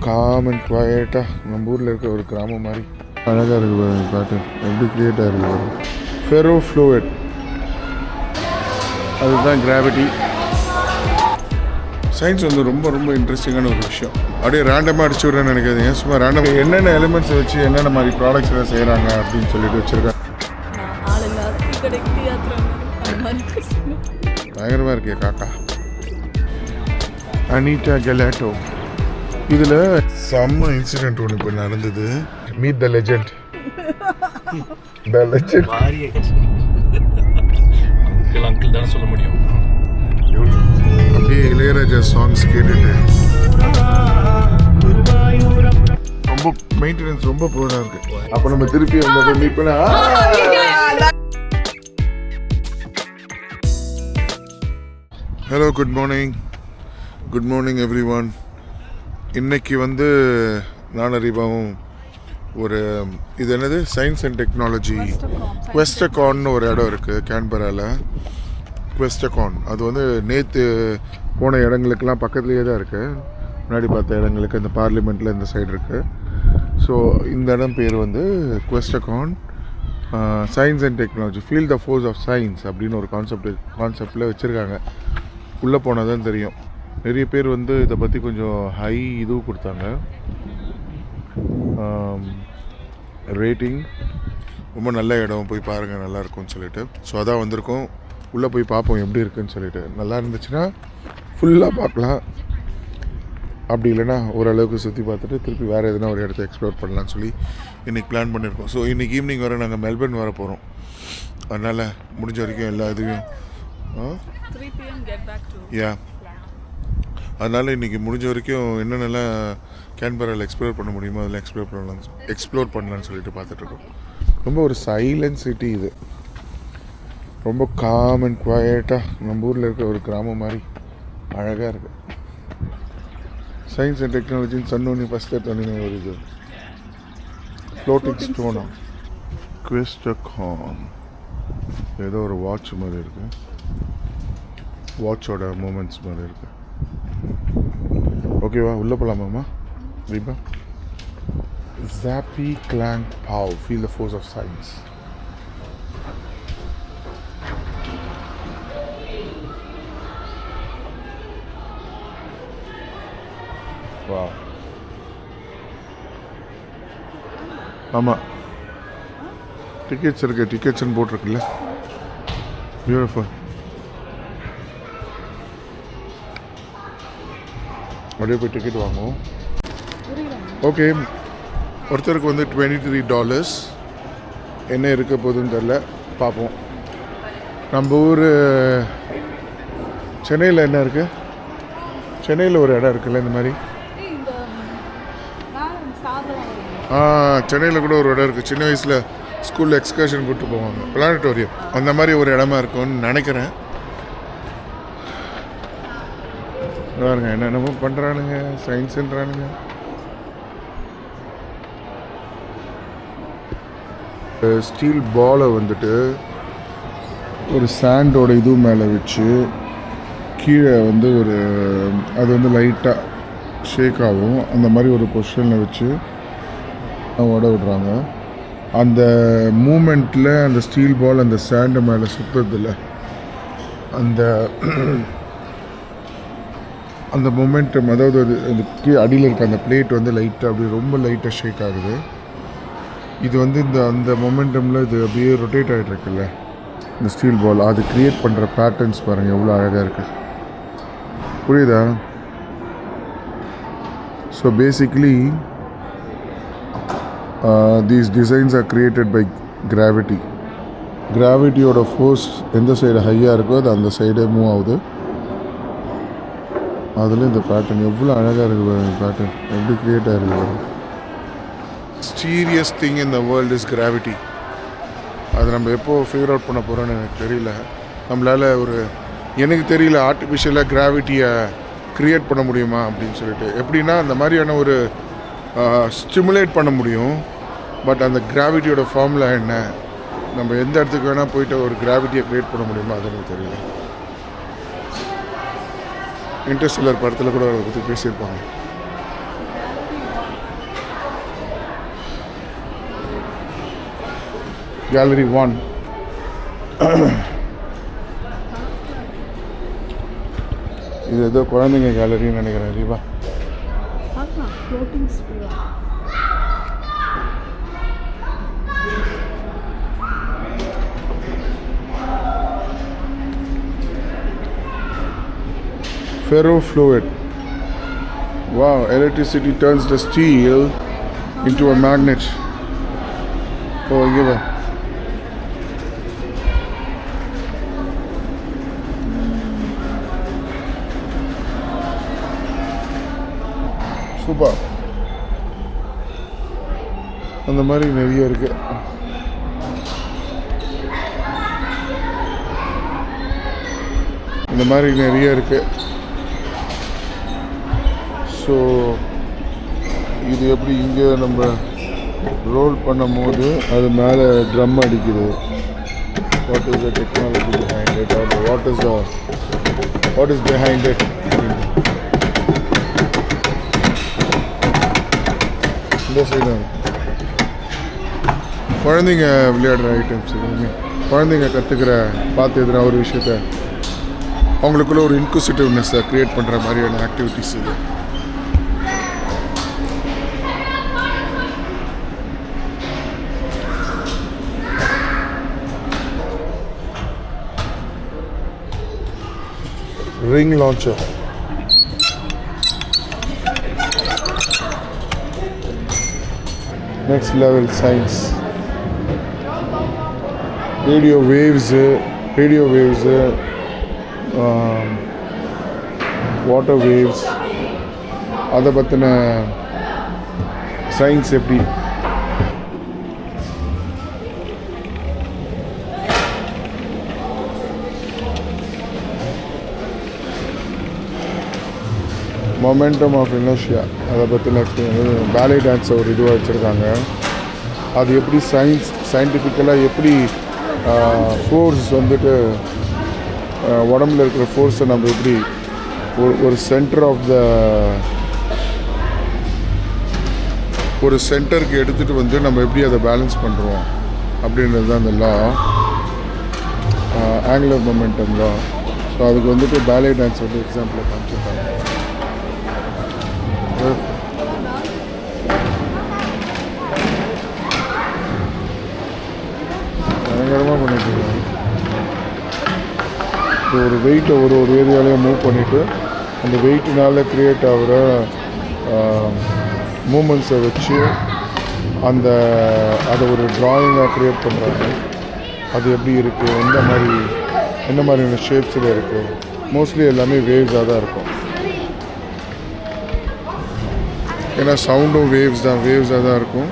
Com and குவாய்ட்டாக நம்ம ஊரில் இருக்க ஒரு கிராமம் மாதிரி அழகாக இருக்குது பேட்டர்ன் எப்படி க்ரியேட்டாக இருக்குது ஃபெரோ ஃப்ளூயிட் அதுதான் கிராவிட்டி. சயின்ஸ் வந்து ரொம்ப ரொம்ப இன்ட்ரெஸ்டிங்கான ஒரு விஷயம். அப்படியே ரேண்டமாக அடிச்சு விட்றேன்னு நினைக்காதீங்க. சும்மா ரேண்டம் என்னென்ன எலிமெண்ட்ஸை வச்சு என்னென்ன மாதிரி ப்ராடக்ட்ஸ் எல்லாம் செய்கிறாங்க அப்படின்னு சொல்லிட்டு வச்சுருக்கேன். பயங்கரமாக இருக்கே காக்கா. அனிட்டா கெலாட்டோ. இதில் செம்ம இன்சிடென்ட் ஒன்று இப்போ நடந்தது. Meet the legend. The legend uncle தானே சொல்ல முடியும். அப்படியே இளையராஜா சாங்ஸ் கேட்டுட்டு ரொம்ப மெயின்டெனன்ஸ் ரொம்ப போராக இருக்கு. அப்போ நம்ம திருப்பி வந்தப்போ மீட் பண்ண hello good morning every one. இன்னைக்கு வந்து நானும் ரீபாவும் ஒரு இது என்னது சயின்ஸ் அண்ட் டெக்னாலஜி குவெஸ்டகான்னு ஒரு இடம் இருக்குது கேன்பராவில். குவெஸ்டகான் அது வந்து நேற்று போன இடங்களுக்கெல்லாம் பக்கத்துலேயே தான் இருக்குது. முன்னாடி பார்த்த இடங்களுக்கு இந்த பார்லிமெண்ட்டில் இந்த சைடு இருக்குது. ஸோ இந்த இடம் பேர் வந்து Questacon science and technology feel the force of science அப்படின்னு ஒரு கான்செப்டில் வச்சுருக்காங்க. உள்ளே போனால் தான் தெரியும். நிறைய பேர் வந்து இதை பற்றி கொஞ்சம் ஹை இதுவும் கொடுத்தாங்க ரேட்டிங். ரொம்ப நல்ல இடம், போய் பாருங்கள் நல்லாயிருக்கும்னு சொல்லிட்டு. ஸோ அதான் வந்திருக்கோம். உள்ளே போய் பார்ப்போம் எப்படி இருக்குன்னு சொல்லிட்டு. நல்லா இருந்துச்சுன்னா ஃபுல்லாக பார்க்கலாம், அப்படி இல்லைன்னா ஓரளவுக்கு சுற்றி பார்த்துட்டு திருப்பி வேறு எதுனா ஒரு இடத்த எக்ஸ்ப்ளோர் பண்ணலான்னு சொல்லி இன்றைக்கி பிளான் பண்ணியிருக்கோம். ஸோ இன்றைக்கி ஈவினிங் வர நாங்கள் மெல்பர்ன் வர போகிறோம். அதனால் முடிஞ்ச வரைக்கும் எல்லா இதுவும் அதனால் இன்றைக்கி முடிஞ்ச வரைக்கும் என்னென்னலாம் கேன்பராவில் எக்ஸ்ப்ளோர் பண்ண முடியுமோ அதில் எக்ஸ்ப்ளோர் பண்ணலான்னு சொல்லிட்டு பார்த்துட்ருக்கோம். ரொம்ப ஒரு சைலண்ட் சிட்டி இது. ரொம்ப காம் அண்ட் குவாய்ட்டாக நம்ம ஊரில் இருக்க ஒரு கிராமம் மாதிரி அழகாக இருக்குது. சயின்ஸ் அண்ட் டெக்னாலஜின்னு சொன்னோன்னே ஃபஸ்ட்டு தண்ணி ஒரு இது ஃப்ளோட்டிங் ஸ்டோனா குவெஸ்டகான். ஏதோ ஒரு வாட்ச் மாதிரி இருக்குது, வாட்சோட மூமெண்ட்ஸ் மாதிரி இருக்குது. ஓகேவா, உள்ளே போகலாமாம்மா Deepa? Zappy Clang Pow, feel the force of science. Wow. ஆமாம், டிக்கெட்ஸ் இருக்குது, டிக்கெட்ஸ்ன்னு போட்டிருக்குல்ல. பியூட்டிஃபுல். அப்படியே போய் டிக்கெட் வாங்குவோம். ஓகே, ஒருத்தருக்கு வந்து $23. என்ன இருக்க போகுதுன்னு தெரில, பார்ப்போம். நம்ம ஊர் சென்னையில் என்ன இருக்குது? சென்னையில் ஒரு இடம் இருக்குல்ல இந்த மாதிரி. சென்னையில் கூட ஒரு இடம் இருக்குது. சின்ன வயசில் ஸ்கூலில் எக்ஸ்கர்ஷன் கூப்பிட்டு போவாங்க, பிளானட்டோரியம். அந்த மாதிரி ஒரு இடமா இருக்கும்னு நினைக்கிறேன். பாருங்க என்னென்னமோ பண்ணுறானுங்க, சயின்ஸுன்றானுங்க. ஸ்டீல் பாலை வந்துட்டு ஒரு சாண்டோட இது மேலே வச்சு கீழே வந்து ஒரு அது வந்து லைட்டாக ஷேக் ஆகும். அந்த மாதிரி ஒரு பொசிஷனில் வச்சு ஓட விடுறாங்க. அந்த மூமெண்ட்டில் அந்த ஸ்டீல் பால் அந்த சாண்டு மேலே சுற்றுறதில்ல, அந்த மொமெண்டம், அதாவது அது அந்த அடியில் இருக்க அந்த பிளேட் வந்து லைட்டாக அப்படியே ரொம்ப லைட்டாக ஷேக் ஆகுது. இது வந்து அந்த மொமெண்டமில் இது அப்படியே ரொட்டேட் ஆகிட்டு இருக்குல்ல இந்த ஸ்டீல் பால், அது க்ரியேட் பண்ணுற பேட்டர்ன்ஸ் பாருங்கள் எவ்வளோ அழகாக இருக்குது. புரியுதா? So basically these designs are created by gravity. கிராவிட்டியோட ஃபோர்ஸ் எந்த சைடு ஹையாக இருக்கோ அது அந்த சைடே மூவ் ஆகுது. அதில் இந்த பேட்டர்ன் எவ்வளோ அழகாக இருக்குது. பேட்டர்ன் எப்படி க்ரியேட் ஆகிருக்கு. Serious thing in the world is gravity. அது நம்ம எப்போது ஃபிகர் அவுட் பண்ண போகிறோன்னு எனக்கு தெரியல. நம்மளால் எனக்கு தெரியல ஆர்டிஃபிஷியலாக கிராவிட்டியை க்ரியேட் பண்ண முடியுமா அப்படின்னு சொல்லிட்டு. எப்படின்னா அந்த மாதிரியான ஒரு ஸ்டிமுலேட் பண்ண முடியும். பட் அந்த கிராவிட்டியோட ஃபார்முலா என்ன, நம்ம எந்த இடத்துக்கு வேணால் போயிட்டு ஒரு கிராவிட்டியை க்ரியேட் பண்ண முடியுமா அது எனக்கு தெரியல. இன்டர்ஸ்டெல்லர் படத்தில் கூட அதை பற்றி பேசியிருப்பாங்க. Gallery 1. இது ஏதோ குழந்தைங்க கேலரின்னு நினைக்கிறேன் Reeva. Floating sphere. Ferrofluid. Wow, electricity turns the steel into a magnet. Oh, give it. Super. அந்த மாதிரி நிறைய இருக்கு. இந்த மாதிரி நிறைய இருக்கு. ஸோ இது எப்படி இங்கே நம்ம ரோல் பண்ணும் போது அது மேலே ட்ரம் அடிக்குது. What is the technology behind it, or what is behind it. இந்த சைடு குழந்தைங்க விளையாடுற ஐட்டம்ஸ் எல்லாமே, குழந்தைங்க கற்றுக்கிற பார்த்து எதுனா ஒரு விஷயத்த அவங்களுக்குள்ள ஒரு இன்குசிட்டிவ்னஸை க்ரியேட் பண்ணுற மாதிரியான ஆக்டிவிட்டீஸ் இது. ring launcher. Next level science. Radio waves, water waves. அதை பற்றின சயின்ஸ் எப்படி. மொமெண்டம் ஆஃப் இனர்ஷியா அதை பற்றின பேலே டான்ஸை ஒரு இதுவாக வச்சுருக்காங்க. அது எப்படி சயின்டிஃபிக்கலாக எப்படி ஃபோர்ஸ் வந்துட்டு உடம்புல இருக்கிற ஃபோர்ஸை நம்ம எப்படி ஒரு சென்டர் ஆஃப் த ஒரு சென்டருக்கு எடுத்துகிட்டு வந்து நம்ம எப்படி அதை பேலன்ஸ் பண்ணுறோம் அப்படின்றது தான் அந்த லா, ஆங்குலர் மொமெண்டம் லா. ஸோ அதுக்கு வந்துட்டு பேலே டான்ஸ் வந்து எக்ஸாம்பிளாக காமிச்சிருக்காங்க. பயங்கரமாக பண்ணிட்டு இருக்காங்க. ஒரு வெயிட்டை ஒரு ஏரியாலையும் மூவ் பண்ணிவிட்டு அந்த வெயிட்டினால் க்ரியேட் ஆகிற மூமெண்ட்ஸை வச்சு அதை ஒரு ட்ராயிங்காக க்ரியேட் பண்ணுறாங்க. அது எப்படி இருக்குது, எந்த மாதிரியான ஷேப்ஸில் இருக்குது. மோஸ்ட்லி எல்லாமே வேவ்ஸாக தான் இருக்கும். ஏன்னா சவுண்டும் வேவ்ஸாக தான் இருக்கும்.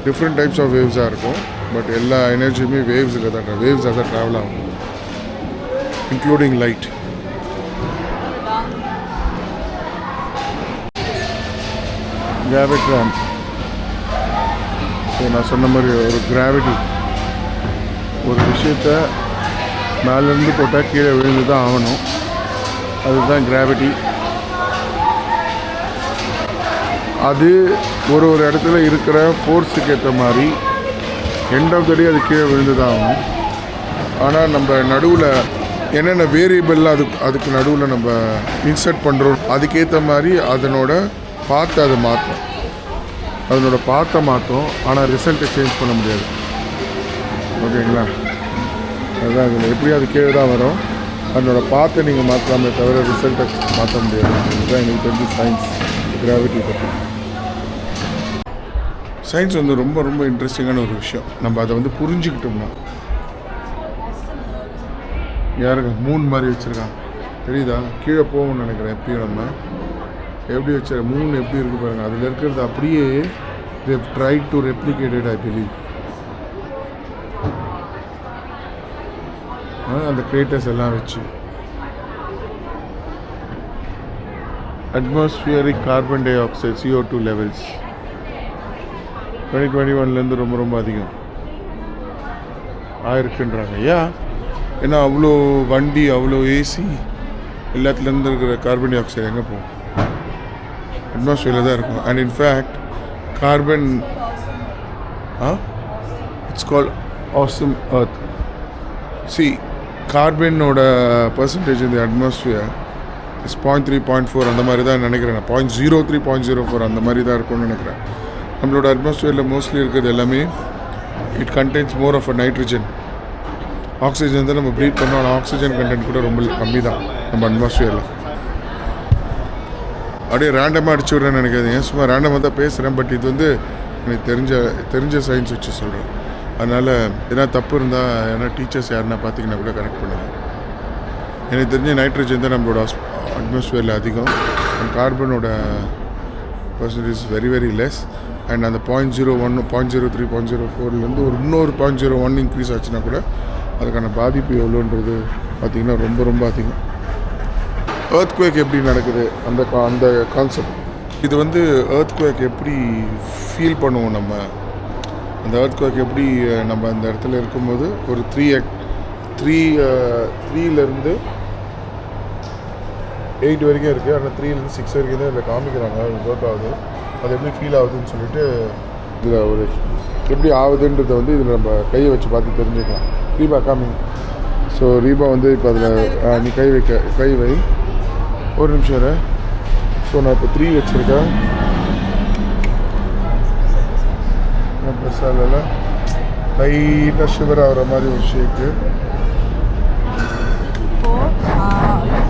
டிஃப்ரெண்ட் டைப்ஸ் ஆஃப் வேவ்ஸாக இருக்கும். பட் எல்லா எனர்ஜியுமே வேவ்ஸாக தான் ட்ராவல் ஆகும், இன்க்ளூடிங் லைட். கிராவிட்ராம். ஸோ நான் சொன்ன மாதிரி ஒரு கிராவிட்டி, ஒரு விஷயத்தை மேலேருந்து போட்டால் கீழே விழுந்து தான் ஆகணும். அதுதான் கிராவிட்டி. அது ஒரு இடத்துல இருக்கிற ஃபோர்ஸுக்கு ஏற்ற மாதிரி எண்ட் ஆஃப் த டே அது கீழே விழுந்து தான் ஆகணும். ஆனால் நம்ம நடுவில் என்னென்ன வேரியபிள்லாம் அதுக்கு நடுவில் நம்ம இன்சர்ட் பண்ணுறோம், அதுக்கேற்ற மாதிரி அதனோட பாத்தை மாற்றும். ஆனால் ரிசல்ட்டை சேஞ்ச் பண்ண முடியாது. ஓகேங்களா? அதுதான் இதில் எப்படி அது கீழே தான் வரும். அதனோட பாத்தை நீங்கள் மாற்றலாமே தவிர ரிசல்ட்டை மாற்ற முடியாது. இதுதான் எனக்கு தெரிஞ்சு சயின்ஸ், கிராவிட்டி பற்றி. சயின்ஸ் வந்து ரொம்ப ரொம்ப இன்ட்ரெஸ்டிங்கான ஒரு விஷயம். நம்ம அதை வந்து புரிஞ்சுக்கிட்டோம்னா. யாருங்க மூன் மாதிரி வச்சுருக்காங்க தெரியுதா? கீழே போகணும்னு நினைக்கிறேன். எப்படியும் நம்ம எப்படி மூன் எப்படி இருக்கு பாருங்கள். அதில் இருக்கிறது அப்படியே they've tried to replicate it, I believe. அந்த கிரேட்டர்ஸ் எல்லாம் வச்சு atmospheric carbon di oxide CO2 levels 2021 ரொம்ப ரொம்ப அதிகம் ஆயிருக்குன்றாங்க. ஏன்னா அவ்வளோ வண்டி, அவ்வளோ ஏசி, எல்லாத்துலேருந்து இருக்கிற கார்பன் டை ஆக்சைடு எங்கே போகும்? அட்மாஸ்பியரில் தான் இருக்கும். And in fact carbon it's called awesome earth. See, கார்பனோட பர்சன்டேஜ் இந்த அட்மாஸ்ஃபியர் இஸ் 0.3 0.4 அந்த மாதிரி தான் நினைக்கிறேன். 0.03 0.04 அந்த மாதிரி தான் இருக்கும்னு நினைக்கிறேன். நம்மளோட அட்மாஸ்ஃபியரில் மோஸ்ட்லி இருக்கிறது எல்லாமே it contains more of a nitrogen. Oxygen தான் நம்ம ப்ரீத் பண்ணோம். ஆனால் ஆக்சிஜன் கண்டென்ட் கூட ரொம்ப கம்மி தான் நம்ம அட்மாஸ்ஃபியரில். அப்படியே ரேண்டமாக அடிச்சு விட்றேன்னு நினைக்காதீங்க. சும்மா ரேண்டமாக தான் பேசுகிறேன். பட் இது வந்து எனக்கு தெரிஞ்ச சயின்ஸ் வச்சு சொல்கிறேன். அதனால் எதனா தப்பு இருந்தால் ஏன்னா டீச்சர்ஸ் யாருன்னா பார்த்தீங்கன்னா கூட கரெக்ட் பண்ணுங்கள். எனக்கு தெரிஞ்ச நைட்ரஜன் தான் நம்மளோட அட்மாஸ்ஃபியரில் அதிகம். அண்ட் கார்பனோட percentage very very less. And அந்த 0.01 0.03 0.04 ஒரு இன்னொரு 0.01 இன்க்ரீஸ் ஆச்சுன்னா கூட அதுக்கான பாதிப்பு எவ்வளோன்றது பார்த்திங்கன்னா ரொம்ப ரொம்ப அதிகம். எர்த்குவேக் எப்படி நடக்குது அந்த கான்செப்ட். இது வந்து எர்த்குவேக் எப்படி ஃபீல் பண்ணுவோம் நம்ம, அந்த எர்த்குவேக் எப்படி நம்ம அந்த இடத்துல இருக்கும்போது ஒரு 3 8 வரைக்கும் இருக்குது. ஆனால் 3 6 வரைக்கும் தான் இதில் காமிக்கிறாங்க. ஒர்க் ஆகுது. அது எப்படி ஃபீல் ஆகுதுன்னு சொல்லிட்டு இதில் ஒரு எப்படி ஆகுதுன்றதை வந்து இதில் நம்ம கையை வச்சு பார்த்து தெரிஞ்சுக்கலாம். ரீபா காமிங். ஸோ ரீபா வந்து இப்போ அதில் நீ கை வை ஒரு நிமிஷம் இரு. ஸோ நான் இப்போ 3 வச்சுருக்கேன். பெருசாக இல்லை, லைட்டாக ஷுகர் ஆகிற மாதிரி ஒரு ஷேக்கு.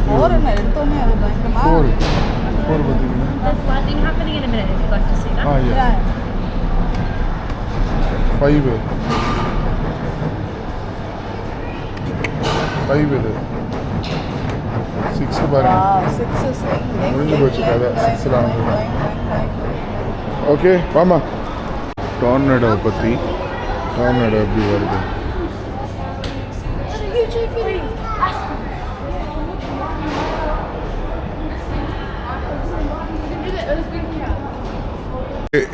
4 பார்த்தீங்கன்னா There's flooding happening in a minute if you'd like to see that. yeah. 5 இது 6 பாருங்க. முடிஞ்சு போச்சு கதை. 6 வந்து ஓகே வாமா. டார்னடோ பற்றி டார்னடோ எப்படி வருது.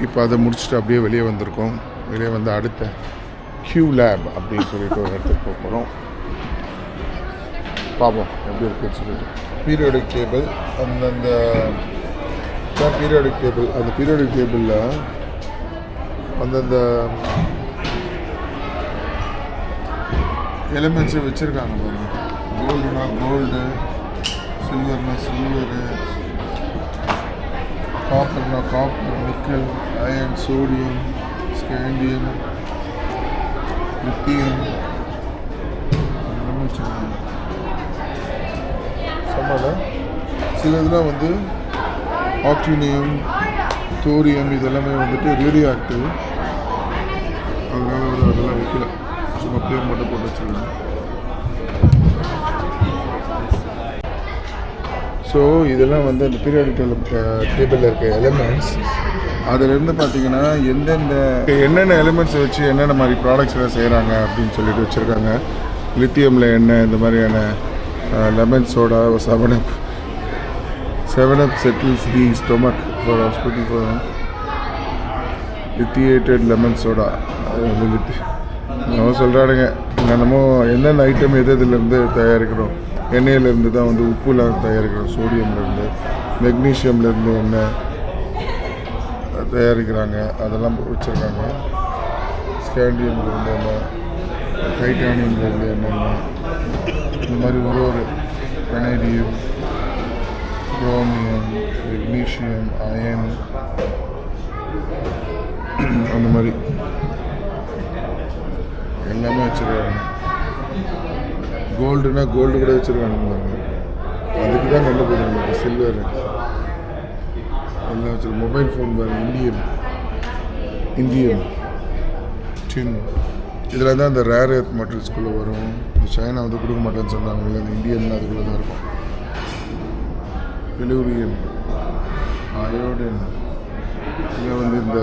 இப்போ அதை முடிச்சுட்டு அப்படியே வெளியே வந்திருக்கோம். வெளியே வந்து அடுத்த கியூ லேப் அப்படின்னு சொல்லிட்டு ஒரு இடத்துக்கு போக போகிறோம். பார்ப்போம் எப்படி இருக்குன்னு சொல்லிட்டு. பீரியாடிக் டேபிள் அந்தந்த பீரியாடிக் டேபிள் அந்த பீரியாடிக் டேபிளில் அந்தந்த எலிமெண்ட்ஸை வச்சுருக்காங்க பாருங்கள். கோல்டுனா கோல்டு, சில்வர்னா சில்வரு, காப்பர்னா copper, nickel, iron, sodium, scandium, lithium எல்லாமே வச்சுருக்காங்க. சமாளம் சில இதெல்லாம் வந்து ஆக்டினியம், தோரியம் இதெல்லாமே வந்துட்டு ரேடியோ ஆக்டிவ். அதனால வந்து அதெல்லாம் வைக்கல, சும்மா பேர் மட்டும் போட்டு வச்சுருக்காங்க. ஸோ இதெல்லாம் வந்து அந்த பீரியாடிக் டேபிளில் இருக்க எலிமெண்ட்ஸ். அதிலிருந்து பார்த்தீங்கன்னா என்னென்ன எலிமெண்ட்ஸை வச்சு என்னென்ன மாதிரி ப்ராடக்ட்ஸ் எல்லாம் செய்கிறாங்க அப்படின்னு சொல்லிட்டு வச்சுருக்காங்க. லித்தியமில் என்ன இந்த மாதிரியான lemon soda, 7up settles the stomach for hospital for lithiated lemon soda. நம்ம சொல்கிறானுங்க என்னமோ என்னென்ன ஐட்டம் எதுலேருந்து தயாரிக்கிறோம். எண்ணெயிலேருந்து தான் வந்து உப்புலாம் தயாரிக்கிறோம். சோடியம்லேருந்து, மெக்னீஷியம்லேருந்து எண்ணெய் தயாரிக்கிறாங்க. அதெல்லாம் வச்சுருக்காங்க. ஸ்கேண்டியம்லேருந்து எண்ணெய், டைட்டானியம்லேருந்து என்னென்ன இந்த மாதிரி ஒரு வெனேடியம், குரோமியம், மெக்னீஷியம், அயன் அந்த மாதிரி எல்லாமே வச்சுருக்காங்க. கோல்டுனா கோல்டு கூட வச்சுருக்காங்க. அதுக்கு தான் நல்ல போதும். சில்வர் எல்லாம் வச்சுருக்கோம். மொபைல் ஃபோன் பாருங்க, இந்தியன் டின். இதில் தான் அந்த ரேர் எர்த் மெட்டீரியல்ஸ்குள்ளே வரும். இந்த சைனா வந்து கொடுக்க மாட்டேன்னு சொன்னாங்க. அந்த இந்தியன் அதுக்குள்ளே தான் இருக்கும். டெலூரியம், அயோடின், இதில் வந்து இந்த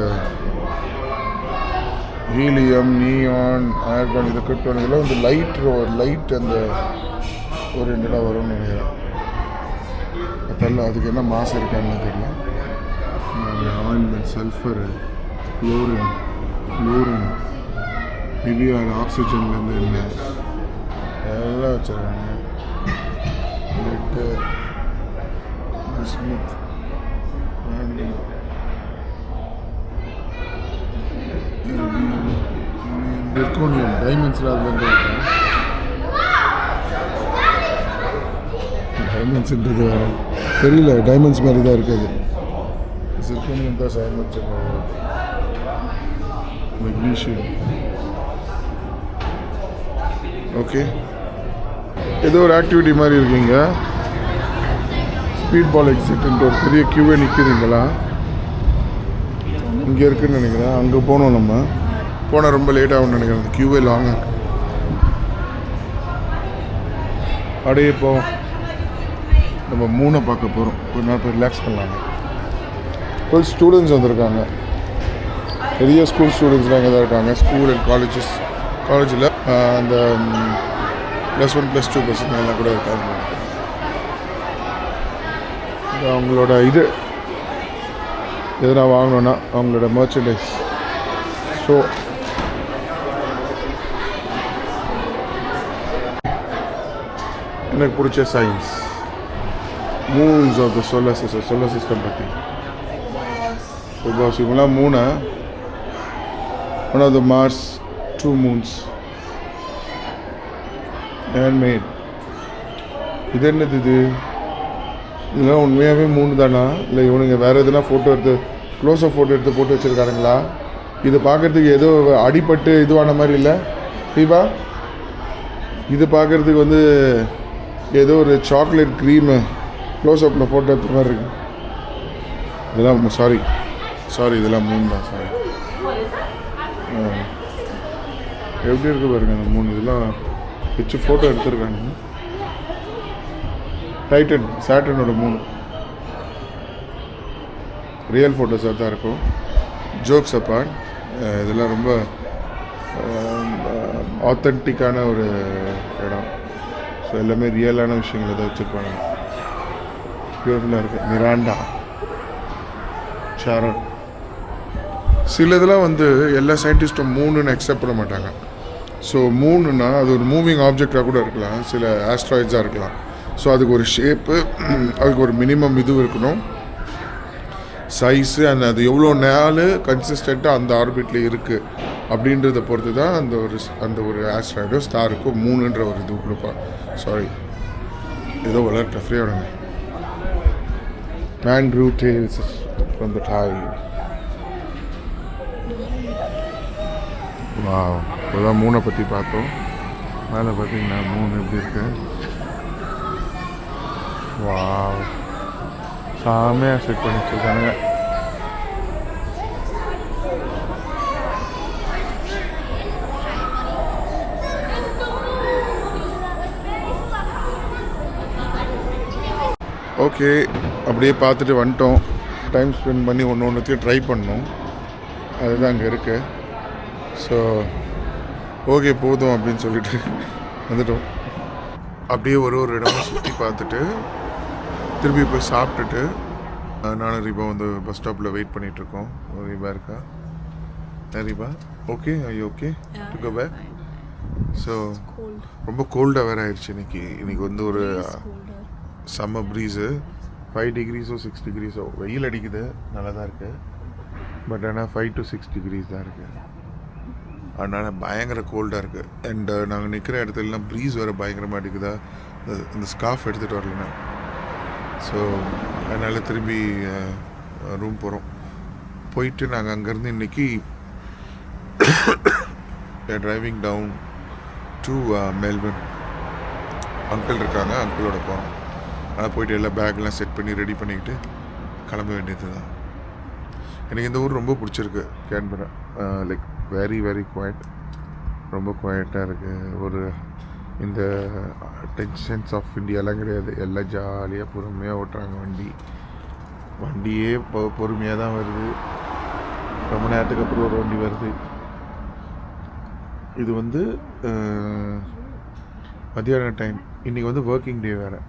ஹீலியம், நியான், ஆர்கான், இதை கிரிப்டான் இதெல்லாம் வந்து லைட் அந்த ஓரியன்டாக வரும்னு நினைக்கிறேன். அதெல்லாம் அதுக்கு என்ன மாசம் இருக்கான்னு தெரியல. ஆயின்மெண்ட், சல்ஃபரு, ஃப்ளோரின், நிவியார், ஆக்சிஜன்லேருந்து என்ன எல்லாம் வச்சுருக்காங்க. லெட்டு, பிஸ்முத், zirconium டைமண்ட்ஸில் அது வந்து டைமண்ட்ஸ்ன்றது வேறு தெரியல, டைமண்ட்ஸ் மாதிரி தான் இருக்குது. zirconium தான் டைமண்ட்ஸ், மெக்னீஷியம். ஓகே, ஏதோ ஒரு ஆக்டிவிட்டி மாதிரி இருக்கீங்க. ஸ்பீட் பால் எக்ஸிட்ன்ட்டு ஒரு பெரிய கியூவே நிற்குதுங்களா? இங்கே இருக்குதுன்னு நினைக்கிறேன். அங்கே போனோம், நம்ம போனால் ரொம்ப லேட் ஆகும்னு நினைக்கிறேன். அந்த கியூவே லாங்காக இருக்கு. அப்படியே இப்போ நம்ம 3 பார்க்க போகிறோம். கொஞ்ச நேரம் போய் ரிலாக்ஸ் பண்ணலாங்க. ஃபுல் ஸ்டூடெண்ட்ஸ் வந்திருக்காங்க. பெரிய ஸ்கூல் ஸ்டூடெண்ட்ஸ்லாம் இங்கே தான் இருக்காங்க. ஸ்கூல் அண்ட் காலேஜில் அந்த +1 +2 பசங்கள்லாம் கூட இருக்காங்க. அவங்களோட இது எதனா வாங்கணுன்னா அவங்களோட மர்ச்சன்டைஸ் ஸோ எனக்கு பிடிச்ச science moons of the solar system பற்றி. பாஸ் இவங்களாம் 3, one of the Mars, 2 moons handmade. இது என்னது இது? இதெல்லாம் உண்மையாகவே 3 தானா, இல்லை இவனுங்க வேறு எதுனா ஃபோட்டோ எடுத்து க்ளோஸ்அப் ஃபோட்டோ எடுத்து போட்டு வச்சுருக்கானுங்களா? இது பார்க்குறதுக்கு ஏதோ அடிபட்டு இதுவான மாதிரி இல்லை தீபா? இது பார்க்குறதுக்கு வந்து ஏதோ ஒரு சாக்லேட் க்ரீமு க்ளோஸ்அப்பில் ஃபோட்டோ எடுத்த மாதிரி இருக்கு. இதெல்லாம் சாரி இதெல்லாம் 3 தான். சாரி, எப்படி இருக்கு பாருங்க அந்த 3 இதெல்லாம் வச்சு ஃபோட்டோ எடுத்துருக்காங்க. சாட்டர்னோட 3 ரியல் ஃபோட்டோஸாக தான் இருக்கும். ஜோக்ஸ் அப்பார்ட், இதெல்லாம் ரொம்ப ஆத்தென்டிக்கான ஒரு இடம். ஸோ எல்லாமே ரியலான விஷயங்களை தான் வச்சுருப்பாங்க. பியூர்ஃபுல்லாக இருக்குது. மிராண்டா, ஷாரன். சில இதெல்லாம் வந்து எல்லா சயின்டிஸ்ட்டும் 3ன்னு அக்செப்ட் பண்ண மாட்டாங்க. ஸோ 3ன்னா அது ஒரு மூவிங் ஆப்ஜெக்டாக கூட இருக்கலாம், சில ஆஸ்ட்ராய்ட்ஸாக இருக்கலாம். ஸோ அதுக்கு ஒரு ஷேப்பு, அதுக்கு ஒரு மினிமம் இது இருக்கணும், சைஸு, அண்ட் அது எவ்வளோ நாள் கன்சிஸ்டண்ட்டாக அந்த ஆர்பிட்டில் இருக்குது அப்படின்றத பொறுத்து தான் அந்த ஒரு ஆஸ்ட்ராய்டோ ஸ்டாருக்கும் 3ன்ற ஒரு இது கொடுப்பாங்க. சாரி, ஏதோ வளர்ட்ட ஃப்ரீயோடங்க. Man grew tails from the tide. இப்போதான் 3 பற்றி பார்த்தோம். மேலே பார்த்தீங்கன்னா 3 எப்படி இருக்கு? வாவ், சாமையாக செட் பண்ணி வச்சுருக்கானுங்க. ஓகே, அப்படியே பார்த்துட்டு வந்துட்டோம். டைம் ஸ்பெண்ட் பண்ணி ஒன்றுத்தையும் ட்ரை பண்ணோம். அதுதான் அங்கே இருக்குது. ஸோ ஓகே போதும் அப்படின்னு சொல்லிட்டு வந்துட்டோம். அப்படியே ஒரு இடமும் சுற்றி பார்த்துட்டு திரும்பி போய் சாப்பிட்டுட்டு நானும் ரீபா வந்து பஸ் ஸ்டாப்பில் வெயிட் பண்ணிகிட்ருக்கோம். ரீபா இருக்கா? Reeba okay, okay to go back. So ரொம்ப கோல்டாக வேறு ஆயிடுச்சு இன்னைக்கு வந்து ஒரு சம்மர் ப்ரீஸு. 5 degrees 6 degrees வெயில் அடிக்குது, நல்லா தான் இருக்குது. பட் ஆனால் 5 to 6 degrees தான் இருக்குது. அதனால் பயங்கர கோல்டாக இருக்குது. அண்ட் நாங்கள் நிற்கிற இடத்துலலாம் ப்ரீஸ் வேறு பயங்கரமாக அடிக்குதா. இந்த ஸ்கார்ஃப் எடுத்துகிட்டு வரலண்ணா. ஸோ அதனால் திரும்பி ரூம் போகிறோம். போயிட்டு நாங்கள் அங்கேருந்து இன்றைக்கி driving down to Melbourne. Uncle இருக்காங்க, அங்கிளோட போகிறோம். அதனால் போயிட்டு எல்லா பேக்லாம் செட் பண்ணி ரெடி பண்ணிக்கிட்டு கிளம்ப வேண்டியது தான். எனக்கு இந்த ஊர் ரொம்ப பிடிச்சிருக்கு. Canberra like very very quiet, ரொம்ப குவைட்டாக இருக்குது. ஒரு இந்த டென்ஷன்ஸ் ஆஃப் இந்தியாலாம் கிடையாது. எல்லாம் ஜாலியாக பொறுமையாக ஓட்டுறாங்க. வண்டியே பொறுமையாக தான் வருது. ரொம்ப நேரத்துக்கு அப்புறம் ஒரு வண்டி வருது. இது வந்து மத்தியான டைம். இன்றைக்கி வந்து ஒர்க்கிங் டே வேறு.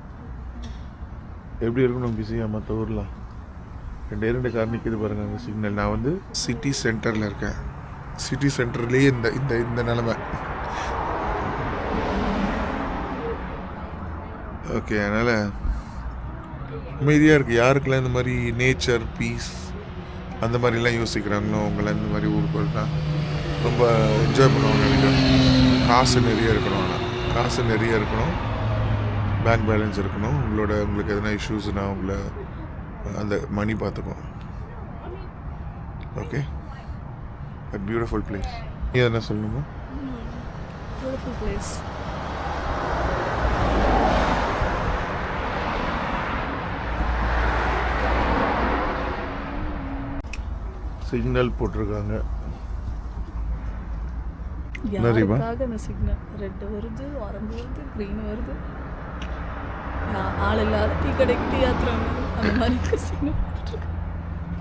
எப்படி இருக்கணும் பிஸியாக மற்ற ஊரில். 2 கார் நிற்கிது பாருங்கள் அங்கே சிக்னல். நான் வந்து சிட்டி சென்டரில் இருக்கேன். சிட்டி சென்டர்லேயே இந்த இந்த இந்த நிலமை. ஓகே, அதனால் அமைதியாக இருக்குது. யாருக்கெல்லாம் இந்த மாதிரி நேச்சர் பீஸ் அந்த மாதிரிலாம் யோசிக்கிறாங்களோ அவங்களாம் இந்த மாதிரி ஊருக்கு வரலாம். ரொம்ப என்ஜாய் பண்ணுவாங்க நினைக்கிறேன். காசு நிறைய இருக்கணும், ஆனால் காசு நிறைய இருக்கணும், பேங்க் பேலன்ஸ் இருக்கணும். உங்களுக்கு எதனா இஷ்யூஸ்னால் உங்களை அந்த மணி பார்த்துக்கும். Okay, but beautiful place. நீ எதனா சொல்லணுமா? Beautiful place. சிக்னல் போட்டிருக்காங்க. நிறைவா? யாருக்காக அந்த சிக்னல் ரெட் வருது, ஆரஞ்சு வருது, க்ரீன் வருது. ஆள் இல்லாத டீ கடைக்கு டீ ஆத்துறாங்க, அந்த மாதிரி சிக்னல் போட்டுருக்கு.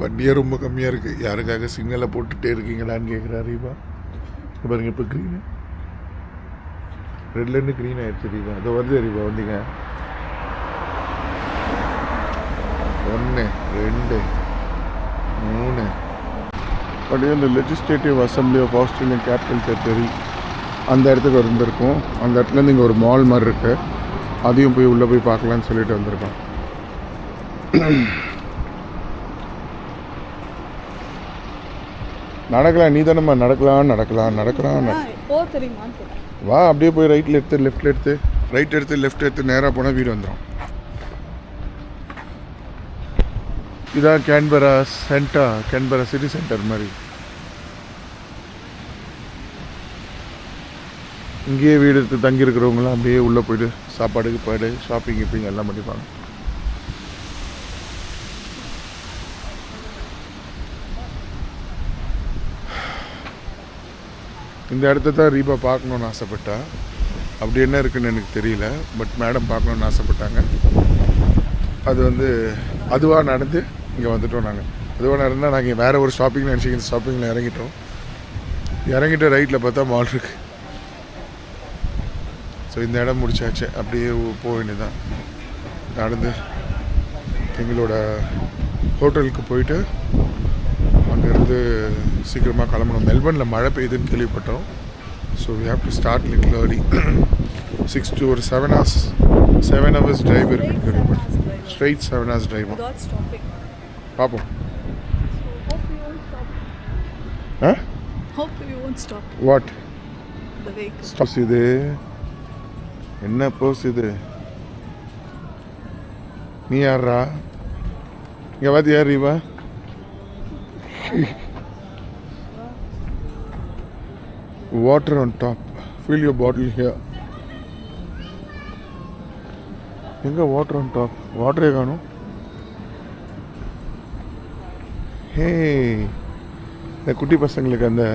வண்டியே ரொம்ப கம்மியாக இருக்குது. யாருக்காக சிக்னலை போட்டுகிட்டே இருக்கீங்களான்னு கேட்குறாரு ரீபா. பாருங்க, இப்போ க்ரீனு ரெட்லேருந்து க்ரீன் ஆயிடுச்சு ரீபா. அதை வருது ரீபா, வந்தீங்க 1 2 3. அப்படியே இந்த legislative assembly of Australian capital territory அந்த இடத்துக்கு வந்திருக்கோம். அந்த இடத்துலேருந்து இங்கே ஒரு மால் மாதிரி இருக்குது, அதையும் போய் உள்ளே போய் பார்க்கலான்னு சொல்லிட்டு வந்திருக்கோம். நடக்கலாம், நீ தானம்மா நடக்கலாம். போ தெரியுமான்னு கேட்டேன். வா, அப்படியே போய் ரைட்டில் எடுத்து லெஃப்டில் எடுத்து லெஃப்ட் எடுத்து நேராக போனால் வீடு வந்துடும். இதான் Canberra centre, Canberra city centre மாதிரி. இங்கேயே வீடு எடுத்து தங்கியிருக்கிறவங்களாம் அப்படியே உள்ளே போய்ட்டு சாப்பாடுக்கு போய்ட்டு ஷாப்பிங் கிப்பிங் எல்லாம் பண்ணிப்பாங்க. இந்த இடத்த தான் ரீபா பார்க்கணுன்னு ஆசைப்பட்டா. அப்படி என்ன இருக்குன்னு எனக்கு தெரியல, பட் மேடம் பார்க்கணுன்னு ஆசைப்பட்டாங்க. அது வந்து அதுவாக நடந்து இங்கே வந்துட்டோம். அதுவாக நடந்தால் நாங்கள் வேறு ஒரு ஷாப்பிங் நினச்சி இந்த ஷாப்பிங்கில் இறங்கிட்டு ரைட்டில் பார்த்தா மால் இருக்குது. ஸோ இந்த இடம் முடிச்சாச்சு, அப்படியே போக வேண்டியதுதான். நடந்து எங்களோட ஹோட்டலுக்கு போயிட்டு அங்கேருந்து சீக்கிரமாக கிளம்பணும். மெல்பர்னில் மழை பெய்யுதுன்னு கேள்விப்பட்டோம். So we have to start little early. 6 to 7 hours drive இருக்குன்னு கேள்விப்பட்டோம். Straight 7 hours drive. Without stopping. பார்ப்போம். Hope you won't stop. Hope you won't stop what the vehicle. Stops இது? என்ன போஸ் இது? நீ யாரா? இங்கே பார்த்து யார் ரீவா? Water on top. Fill your bottle here. எங்க வாட்டர் ஆன் டாப்? வாட்டரே காணும். ஹே, இந்த குட்டி பசங்களுக்கு அந்த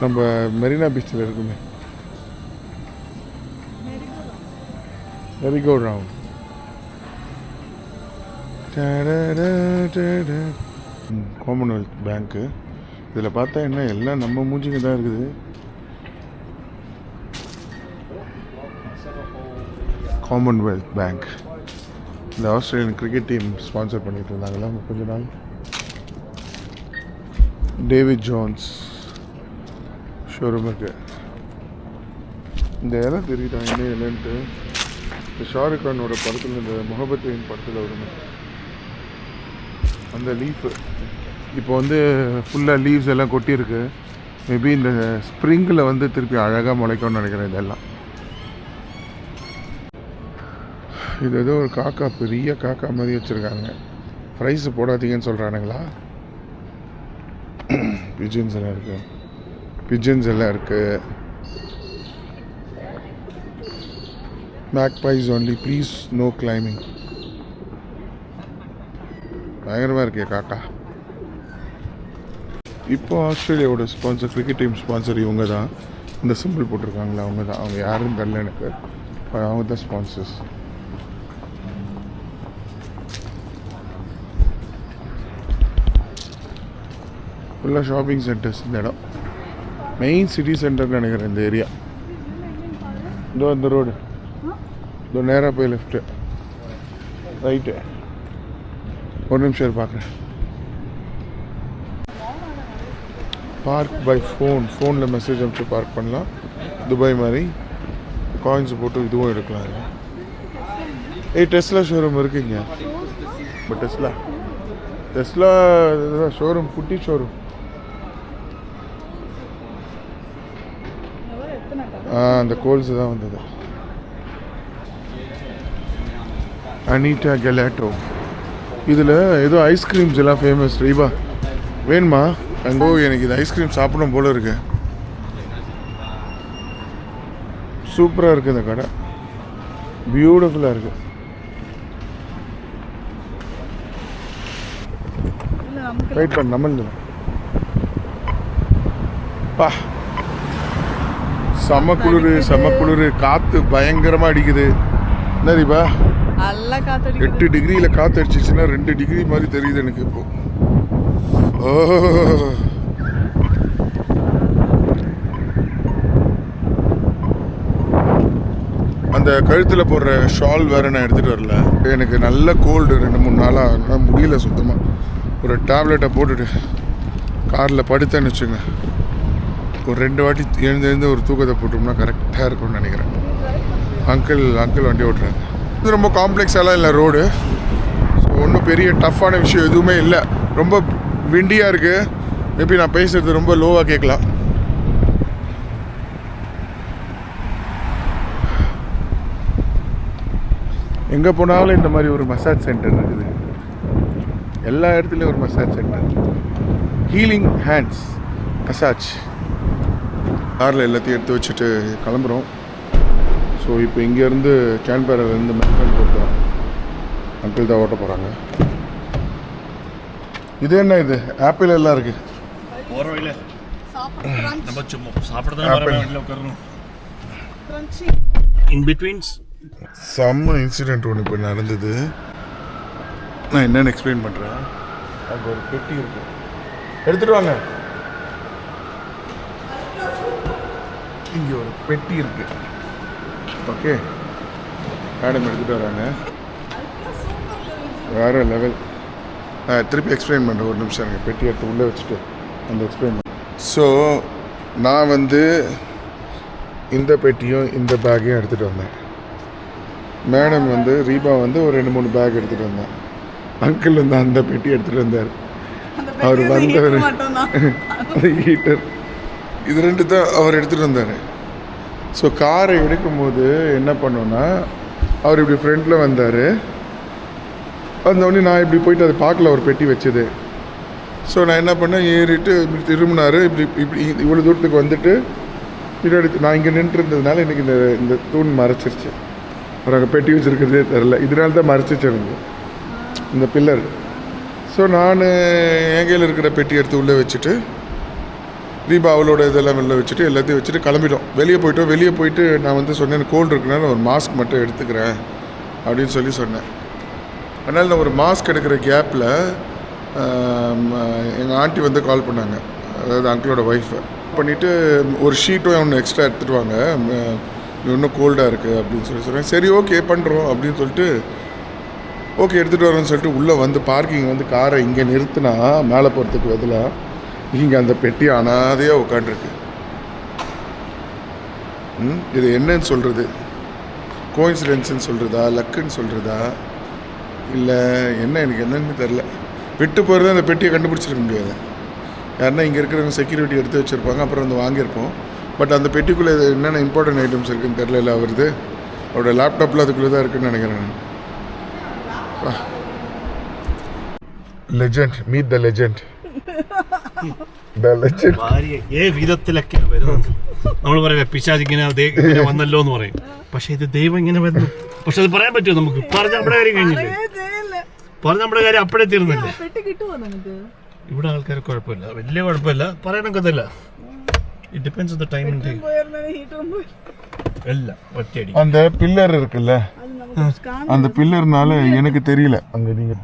நம்ம மெரினா பீச்சில் இருக்குமே, வெரி கோ ரவுண்ட். காமன்வெல்த் பேங்க்கு. இதில் பார்த்தா என்ன எல்லாம் நம்ம மூஞ்சிங்க தான் இருக்குது. காமன்வெல்த் பேங்க் இந்த ஆஸ்திரேலியன் கிரிக்கெட் டீம் ஸ்பான்சர் பண்ணிட்டு இருந்தாங்களா கொஞ்ச நாள். டேவிட் ஜோன்ஸ் ஷோரூம் இருக்கு. இந்த இடம் தெரியுதா என்ன இல்லைன்ட்டு? இந்த ஷாருக் கானோட படத்தில், இந்த முகபத்தின் படத்தில் வருமே அந்த லீஃபு இப்போ வந்து ஃபுல்லாக லீவ்ஸ் எல்லாம் கொட்டியிருக்கு. மேபி இந்த ஸ்ப்ரிங்கில் வந்து திருப்பி அழகாக முளைக்கும்னு நினைக்கிறேன். இதெல்லாம் இது ஏதோ ஒரு காக்கா, பெரிய காக்கா மாதிரி வச்சுருக்காங்க. ப்ரைஸு போடாதீங்கன்னு சொல்கிறானுங்களா? பிஜன்ஸ் எல்லாம் இருக்குது. மேக்பைஸ் ஒன்லி, ப்ளீஸ் நோ கிளைம்பிங். பயங்கரமாக இருக்கே காக்கா. இப்போ ஆஸ்திரேலியாவோட ஸ்பான்சர், கிரிக்கெட் டீம் ஸ்பான்சர் இவங்க தான். இந்த சிம்பிள் போட்டிருக்காங்களா அவங்க தான். அவங்க யாருன்னு தெரியல எனக்கு, அவங்க தான் ஸ்பான்சர்ஸ். ஃபுல்லாக ஷாப்பிங் சென்டர்ஸ் இந்த இடம். மெயின் சிட்டி சென்டர்னு நினைக்கிறேன் இந்த ஏரியா. இதோ இந்த ரோடு, இதோ நேராக போய் லெஃப்ட்டு ரைட்டு. ஒரு நிமிஷம் பார்க்குறேன். பார்க் பை ஃபோனில் மெசேஜ் அனுப்பிச்சு பார்க் பண்ணலாம். துபாய் மாதிரி காயின்ஸ் போட்டு இதுவும் எடுக்கலாம். டெஸ்லா ஷோரூம் இருக்குங்க. பட் டெஸ்லா ஷோரூம், குட்டி ஷோரூம். அந்த கோல்ஸ் தான் வந்தது. அனிட்டா கெலாட்டோ. இதில் ஏதோ ஐஸ்கிரீம்ஸ் எல்லாம் ஃபேமஸ். ரீபா வேணுமா? அங்கோ எனக்கு இது ஐஸ்கிரீம் சாப்பிடணும் போல இருக்கு. சூப்பராக இருக்குது இந்த கடை, பியூட்டிஃபுல்லாக இருக்குது. வெயிட் பண்ண நம்ம பா செம குளிர், காற்று பயங்கரமாக அடிக்குது. என்ன ரீபா? நல்லா காத்தடி. 8 டிகிரியில் காற்று அடிச்சிச்சுன்னா 2 டிகிரி மாதிரி தெரியுது எனக்கு இப்போ. ஓ அந்த கழுத்தில் போடுற ஷால் வேறு நான் எடுத்துகிட்டு வரல. எனக்கு நல்ல கோல்டு 2-3 நாளாக, நான் முடியல சுத்தமாக. ஒரு டேப்லெட்டை போட்டுட்டு காரில் படுத்தேன்னு வச்சுங்க, ஒரு 2 வாட்டி எழுந்து ஒரு தூக்கத்தை போட்டோம்னா கரெக்டாக இருக்கும்னு நினைக்கிறேன். அங்கிள் வண்டி ஓட்டுறாங்க. இது ரொம்ப காம்ப்ளெக்ஸாலாம் இல்லை ரோடு. ஸோ ஒன்றும் பெரிய டஃப்பான விஷயம் எதுவுமே இல்லை. ரொம்ப விண்டியாக இருக்குது. மேபி நான் பேசுகிறது ரொம்ப லோவாக கேட்கலாம். எங்கே போனாலும் இந்த மாதிரி ஒரு மசாஜ் சென்டர் இருக்குது. எல்லா இடத்துலையும் ஒரு massage centre. Healing hands massage. காரில் எல்லாத்தையும் எடுத்து வச்சுட்டு கிளம்புறோம். ஸோ இப்போ இங்கேருந்து கேன்பேராலேருந்து மெல்பர்ன் போகிறோம். அங்கிள் தான் ஓட்ட போகிறாங்க. இது என்ன? இது ஆப்பிள் எல்லாம் இருக்குது. நம்ம சும்மா சாப்பிட்றதும் இன் பிட்வீன்ஸ். செம்ம இன்சிடெண்ட் ஒன்று இப்போ நடந்தது. நான் என்னென்னு எக்ஸ்பிளைன் பண்ணுறேன். அங்கே ஒரு பெட்டி இருக்கு, எடுத்துகிட்டு வாங்க. இங்கே ஒரு பெட்டி இருக்கு. ஓகே, மேடம் எடுத்துகிட்டு வராங்க. வேறு லெவல். திருப்பி எக்ஸ்பிளைன் பண்ணுறேன், ஒரு நிமிஷம். எனக்கு பெட்டி எடுத்து உள்ளே வச்சுட்டு அந்த எக்ஸ்பிளைன் பண்ண. ஸோ நான் இந்த பெட்டியும் இந்த பேக்கையும் எடுத்துகிட்டு வந்தேன். மேடம் ரீபா ஒரு 2-3 பேக் எடுத்துகிட்டு வந்தேன். அங்கிள் அந்த பெட்டி எடுத்துகிட்டு வந்தார். அவர் வந்தவர் ஹீட்டர், இது 2 தான் அவர் எடுத்துகிட்டு வந்தார். ஸோ காரை எடுக்கும்போது என்ன பண்ணோன்னா, அவர் இப்படி ஃப்ரண்ட்டில் வந்தார். வந்தோடனே நான் இப்படி போயிட்டு அதை பார்க்கல, ஒரு பெட்டி வச்சது. ஸோ நான் என்ன பண்ணேன், ஏறிட்டு இப்படி திரும்பினார். இப்படி இவ்வளோ தூரத்துக்கு வந்துட்டு பின்னாடி நான் இங்கே நின்றுருந்ததுனால எனக்கு இந்த தூண் மறைச்சிருச்சு. அவர் அங்கே பெட்டி வச்சுருக்கிறதே தெரில. இதனால தான் மறைச்சிச்சு எனக்கு இந்த பில்லர். ஸோ நான் என் கையில் இருக்கிற பெட்டி எடுத்து உள்ளே வச்சுட்டு, தீபா அவளோட இதெல்லாம் வெளில வச்சுட்டு எல்லாத்தையும் வச்சுட்டு கிளம்பிட்டோம். வெளியே போயிட்டு நான் சொன்னேன், கோல்டு இருக்குனால ஒரு மாஸ்க் மட்டும் எடுத்துக்கிறேன் அப்படின்னு சொன்னேன். அதனால் நான் ஒரு மாஸ்க் எடுக்கிற கேப்பில் எங்கள் ஆண்டி கால் பண்ணாங்க, அதாவது அங்கிளோட ஒய்ஃபை பண்ணிவிட்டு ஒரு ஷீட்டும் ஒன்று எக்ஸ்ட்ரா எடுத்துகிட்டு வாங்க, இன்னும் கோல்டாக இருக்குது அப்படின்னு சொல்கிறேன். சரி ஓகே பண்ணுறோம் அப்படின்னு சொல்லிட்டு ஓகே எடுத்துகிட்டு வரோன்னு சொல்லிட்டு உள்ளே பார்க்கிங் காரை இங்கே நிறுத்தினா மேலே போகிறதுக்கு பதிலாக இங்கே அந்த பெட்டி அனாதையாக உட்காண்ட்ருக்கு. இது என்னன்னு சொல்கிறது? கோயின்சிடென்ஸ்ன்னு சொல்கிறதா, லக்குன்னு சொல்கிறதா, இல்லை என்ன? எனக்கு என்னன்னு தெரில. விட்டு போகிறது அந்த பெட்டியை கண்டுபிடிச்சிருக்க முடியாது. யாருன்னா இங்கே இருக்கிறவங்க செக்யூரிட்டி எடுத்து வச்சுருப்பாங்க, அப்புறம் வாங்கியிருப்போம். பட் அந்த பெட்டிக்குள்ளே என்னென்ன இம்பார்ட்டன்ட் ஐட்டம்ஸ் இருக்குதுன்னு தெரில. அவரோட லேப்டாப்பில் அதுக்குள்ளே தான் இருக்குதுன்னு நினைக்கிறேன். Legend, meet the legend. വിധത്തിലൊക്കെ വരുന്നത്. നമ്മൾ പറയാം പിശാചിങ്ങനെ വന്നല്ലോ എന്ന് പറയും. പക്ഷെ ഇത് ദൈവം ഇങ്ങനെ വരുന്നു. പക്ഷെ അത് പറയാൻ പറ്റുമോ നമുക്ക്? പറഞ്ഞ നമ്മുടെ കാര്യം കഴിഞ്ഞില്ലേ? പറഞ്ഞ നമ്മുടെ കാര്യം അപ്പോഴേ തീർന്നില്ലേ? ഇവിടെ ആൾക്കാർ കുഴപ്പമില്ല, വലിയ കുഴപ്പമില്ല, പറയണൊക്കെ അതല്ല. It depends on the time and day. எல்லாம் ஒറ്റடி. அந்த பில்லர் இருக்குல்ல, அந்த பில்லர்னால எனக்கு தெரியல, அங்க நீங்க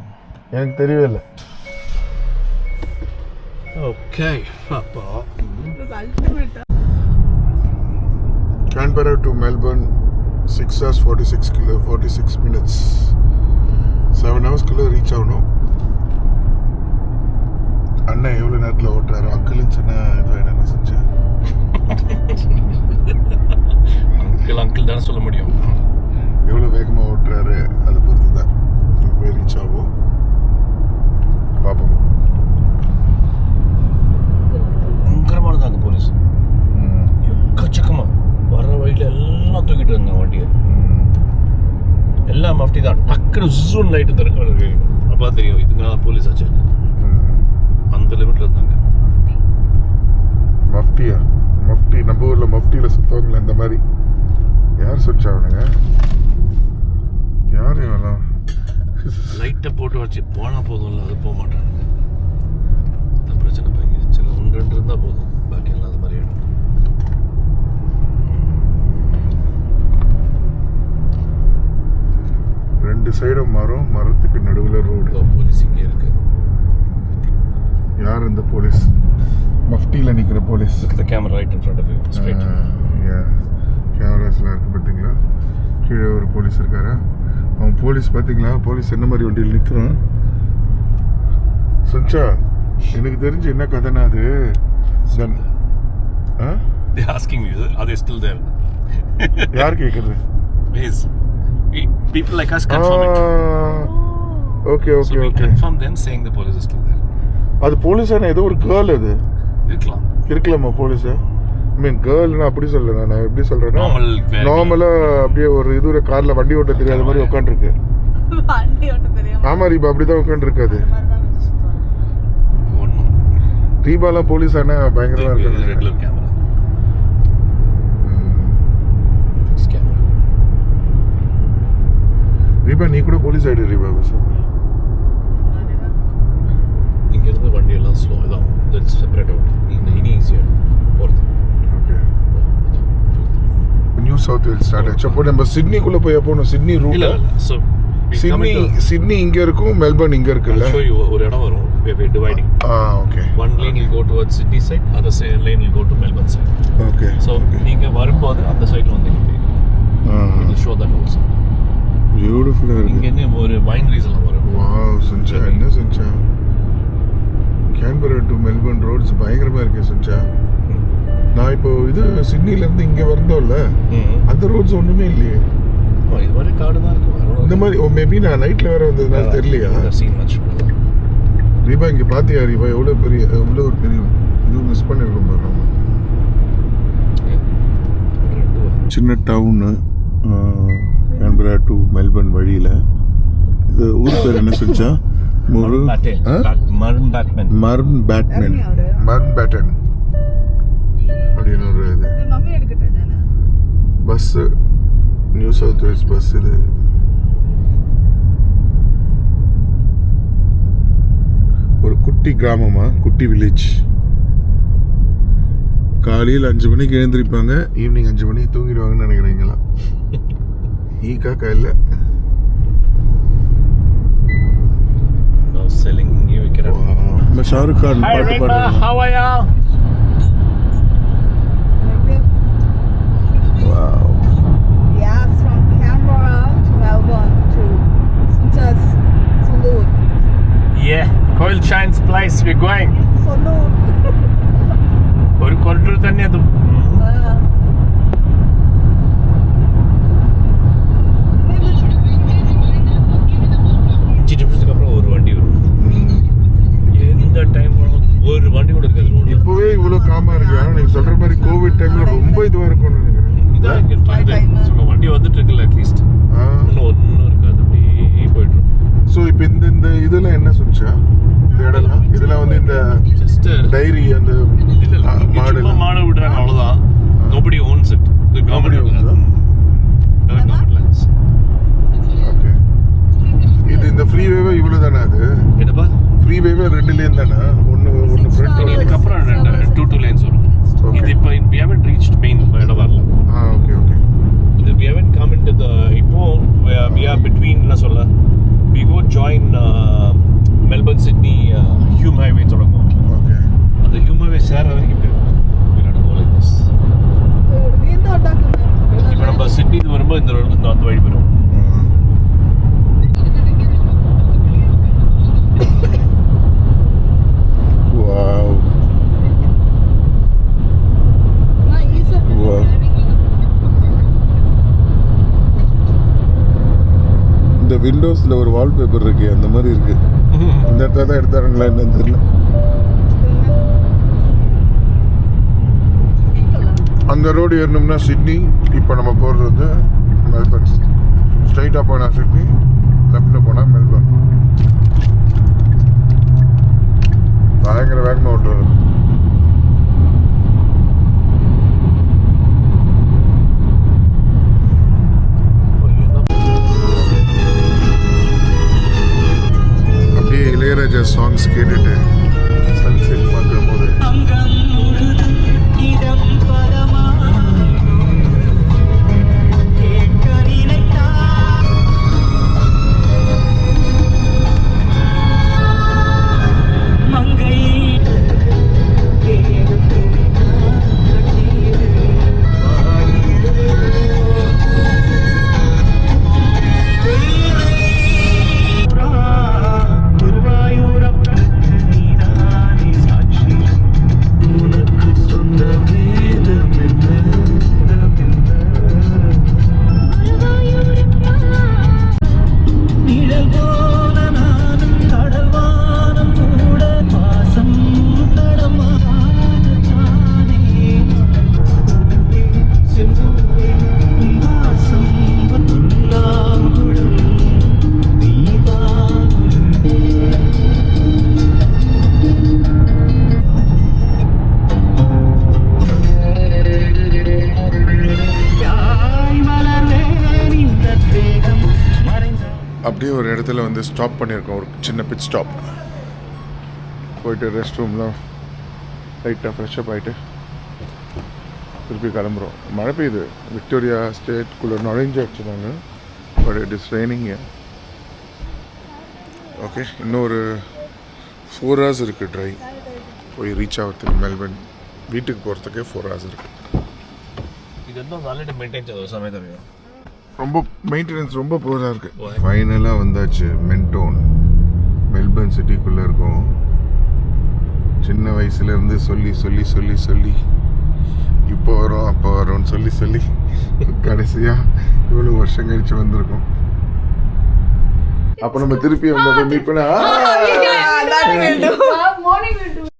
எனக்கு தெரியவே இல்லை. ஓகே, அப்போ Canberra to Melbourne 6 hours 46 minutes. 7 hours குள்ள ரீச் ஆகணும். அண்ணன் எவ்வளோ நேரத்தில் ஓட்டுறாரு? அங்கிள்னு சொன்ன இது என்ன செஞ்சேன்? அங்கிள் தானே சொல்ல முடியும். எவ்வளோ வேகமாக ஓட்டுறாரு அதை பொறுத்து தான் போய் ரீச் ஆகும். பார்ப்போம். பயங்கரமானதாங்க போலீஸ், எக்கச்சக்கமா வர ஜூன் லைட்டு இருக்கு. அப்போ தெரியும் இதுங்க போலீஸ் ஆச்சு. அந்த லிமிட்ல இருந்தாங்க. மஃப்டி நம்ம ஊர்ல மஃப்டியில சுத்தவங்கள அந்த மாதிரி. யார் சுச்சாவனுங்க? யார் இவெல்லாம்? லைட்டை போட்டு வச்சு போனா போதும்ல, அது போக மாட்டானுங்க. இந்த பிரச்சனை பாக்கி சில 1-2 இருந்தா போதும், பாக்கி எல்லாம் அது மாதிரி ஆயிடும். ரெண்டு சைடும் மரத்துக்கு நடுவுல ரோடு. போலீஸ் இங்கே இருக்கு. யார் இந்த போலீஸ்? மஃப்டியில் நிற்கிற police. The camera right in front of you, straight. கேமராஸ்லாம் இருக்குது பார்த்தீங்களா? கீழே ஒரு போலீஸ் இருக்காரு. அவன் போலீஸ் பார்த்தீங்களா? போலீஸ் என்ன மாதிரி வண்டியில் நிற்கிறான். சுஞ்சா, எனக்கு தெரிஞ்சு என்ன கதைனா அது? They're asking me, are they still there? யார் கேட்குறது? Yes. People like us confirm it. Okay So okay we okay. confirm them saying the police is still there. அது போலீஸான ஏதோ ஒரு கேர்ள் அது இருக்கலாம். இருக்கலாமா போலீஸா? ஐ மீன் கேர்ள்னா அப்படி சொல்லல, நான் எப்படி சொல்றேன்னா நார்மலா அப்படியே ஒரு இது கார்ல வண்டி ஓட்ட தெரியாத மாதிரி உட்காந்துருக்கு. வண்டி ஓட்ட தெரியாம ஆமா ரீபா அப்படிதான் உட்காந்துருக்காது. ரீபாலாம் போலீஸ் ஆனா பயங்கரமா இருக்காது. Regular camera. கேமரா. ரீபா நீ கூட போலீஸ் ஆயிடு ரீபா. பஸ் இங்க இருந்து வண்டி எல்லாம் ஸ்லோ தான், தட்ஸ் செப்பரேட் அவுட். இனி ஈஸியா போறது. Okay. New South Wales start ஆச்சு. அப்போ நம்ம சிட்னிக்குள்ள போய் போனோம். சிட்னி ரூட் இல்ல சோ சிட்னி இங்க இருக்கும், மெல்பர்ன் இங்க இருக்குல்ல. show you ஒரு இடம் வரும், we are dividing. Okay. One lane will go towards Sydney side, other lane will go to Melbourne side. Okay. So நீங்க வரும்போது அந்த சைடுல வந்து நிப்பீங்க. It will show that also. பியூட்டிஃபுல்லா இருக்கு. இங்க என்ன ஒரு wineries எல்லாம் வரும். வாவ் சுஞ்சா, என்ன சுஞ்சா? கேன்பரா டு மெல்பர்ன் ரோட்ஸ் பயங்கரமா இருக்கு சுஞ்சா. நான் இப்போ இது சிட்னில இருந்து இங்க வந்தோம்ல, அந்த ரோட்ஸ் ஒண்ணுமே இல்லையே. இது மாதிரி காடு தான் இருக்கு. இந்த மாதிரி மேபி நான் நைட்ல வேற வந்ததுனால தெரியலையா? Scene much. ரீபா இங்க பாத்தியா ரீபா? எவ்வளவு ஒரு பெரிய இது மிஸ் பண்ணிருக்கோம் பாருங்க. சின்ன டவுன் கேன்பரா டு மெல்பர்ன் வழியில. இது ஊர் பேர் என்ன சொல்லிச்சா? மர்ன் பேட்மேன் அப்படின்னு ஒரு இது மம்மி எடுக்கட்டேன் நானு. Bus, New South Wales bus. இது ஒரு குட்டி கிராமமா, குட்டி வில்லேஜ். காலையில் 5 மணிக்கு எழுந்திருப்பாங்க, ஈவினிங் 5 மணிக்கு தூங்கிடுவாங்கன்னு நினைக்கிறீங்களா? காக்கா இல்லை. செல்லிங் இங்கே வைக்கிறேன். நம்ம ஷாருக் கான் பாட்டு பாடுறோம். How are you? Wow. Yes, from Canberra to Melbourne to Suncha's Saloon. Yeah, Coil Shines place we're going. Saloon. ഒരു കോറിഡോർ തന്നെ അതും. 5 நிமிஷத்துக்கு அப்புறம் ஒரு வண்டி வரும். எந்த டைம் ஒரு வண்டி கூட இருக்காது. இப்போவே இவ்வளோ காமா இருக்கு. ஆனால் நீங்கள் சொல்கிற மாதிரி கோவிட் டைமில் ரொம்ப இதுவாக இருக்கும்னு நினைக்கிறேன். இதான் இங்கே வண்டி வந்துட்டு இருக்குல்ல, அட்லீஸ்ட் இன்னும் இருக்காது, அப்படியே போயிட்டு இருக்கும். ஸோ இப்போ இந்த இதெல்லாம் என்ன சொல்லிச்சா? இந்த இடம்லாம் இதெல்லாம் வந்து இந்த ஜஸ்ட் டைரி அந்த மாடு விடுறாங்க, அவ்வளோதான். Nobody ones it. The government lands. Okay. இது இந்த ஃப்ரீவேவே இவ்வளோ தானே? அது என்னப்பா ஃப்ரீவேவே 2 லேன் தானே? ஒன்று ஃப்ரண்ட். இதுக்கப்புறம் 2 lanes வரும். இது இப்போ we haven't reached main இடம் வரல. Okay okay. இது we haven't come into the இப்போ we are between என்ன சொல்ல, we go join Melbourne Sydney Hume Highway தொடங்கும். ஓகே. அந்த Hume Highway சேர வரைக்கும் இப்படி we have to go like this. இப்போ நம்ம சிட்னி வரும்போது இந்த அந்த வழி வரும். Wow. Wow. இந்த விண்டோஸ்ல ஒரு வால்பேப்பர் இருக்கு, அந்த மாதிரி இருக்கு. இந்த இடத்துல தான் எடுத்தாருங்களா என்னன்னு தெரியல. அந்த ரோடு ஏறணும்னா சிட்னி. இப்போ நம்ம போகிறது வந்து மெல்பர்ன். ஸ்ட்ரைட்டாக போனால் சிட்னி, லெஃப்டில் போனால் மெல்பர்ன். பயங்கர வேகமாக ஓட்டுறது. அப்படியே இளையராஜா சாங்ஸ் கேட்டுட்டு சன்செட் பார்க்குற போது அப்படியே ஒரு இடத்துல வந்து ஸ்டாப் பண்ணியிருக்கோம். ஒரு சின்ன பிட் ஸ்டாப் போயிட்டு ரெஸ்ட் ரூம்லாம் லைட்டாக ஃப்ரெஷ்அப் ஆகிட்டு திருப்பி கிளம்புறோம். மழை பெய்யுது. விக்டோரியா ஸ்டேட்குள்ளே நுழைஞ்சாச்சு நாங்கள். But it is raining. Okay, இன்னும் ஒரு 4 hours இருக்குது ட்ரை போய் ரீச் ஆகிறதுக்கு. மெல்பர்ன் வீட்டுக்கு போகிறதுக்கே 4 hours இருக்குது. ഇതൊന്നും നല്ലതായിട്ട് മെയിൻറ്റെയിൻ ചെയ്ത സമയത്ത് ரொம்ப மெயின்டெனன்ஸ் ரொம்ப போராக இருக்குது. ஃபைனலாக வந்தாச்சு மென்டோன். மெல்பர்ன் சிட்டிக்குள்ளே இருக்கும். சின்ன வயசுலேருந்து சொல்லி சொல்லி சொல்லி சொல்லி இப்போ வரும் அப்போ வரும்னு சொல்லி சொல்லி கடைசியாக இவ்வளோ வருஷம் கழிச்சு வந்திருக்கோம். அப்போ நம்ம திருப்பி வந்து மீட் பண்ண morning will do.